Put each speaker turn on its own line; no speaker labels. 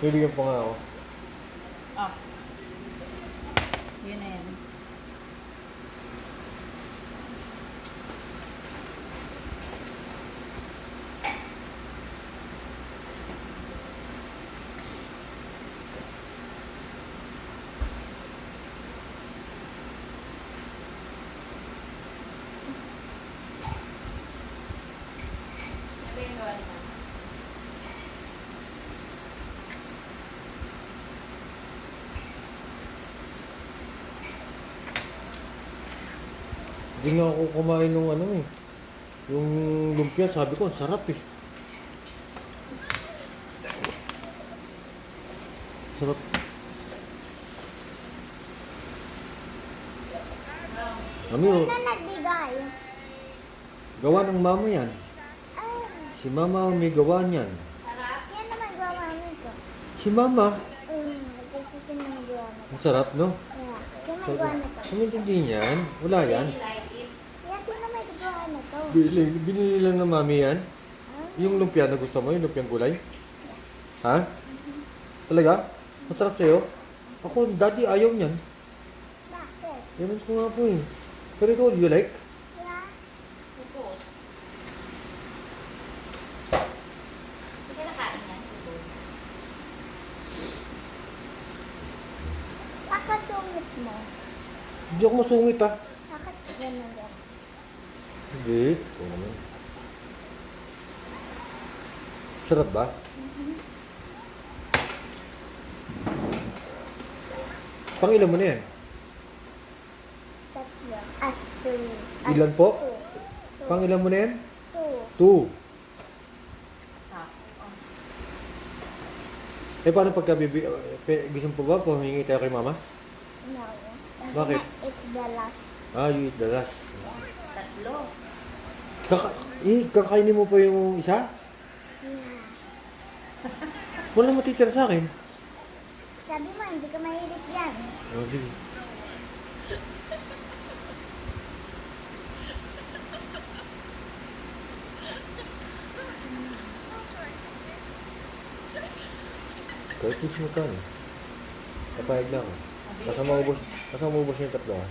Bibigyan po nga ako.
Ah. Yun na yan. Ano yung gawa niya?
Hindi nga ako kumain ng ano eh. Yung lumpia, sabi ko, ang sarap eh. Sarap. Kami oh,
Sino nagbigay?
gawa ng mama yan.
Ah,
Si mama may gawa niyan.
sino magawa nito?
Si mama,
Kasi sino magawa nito?
ang sarap no?
Yeah. Sino magawa nito?
Kami hindi yan. Wala yan.
Yeah, sino may gawa nito?
Binili lang ng mami yan. Yung lumpia na gusto mo, yung lumpiang gulay. Ha? Talaga? Masarap sa'yo? Ako, daddy, ayaw niyan.
Bakit?
Yan ko nga po eh. Pero ikaw, do you like?
Yeah.
Pupos. Hindi ka nakain yan. Pupos.
Pakasungit mo.
Hindi ako masungit ah.
Bakit ganun yan?
Hindi. Oo naman. Sarap ba? Pangilan mo na yan?
Tatlo. At two.
Ilan po?
Two.
Pangilan mo na yan?
Two.
2.
Ah. Oh.
Eh paano pagka gusto mo po ba pumingi tayo kay mama?
No.
Bakit?
It's the last.
Ah, you eat the last.
Tatlo.
Kakainin mo pa yung isa?
Yeah.
Wala matitira sa akin.
Sabi mo, hindi ka mahilig yan.
Oh, sige. Kahit gusto mo ka. Papayag na ako. Basta maubos yung tatlo ah.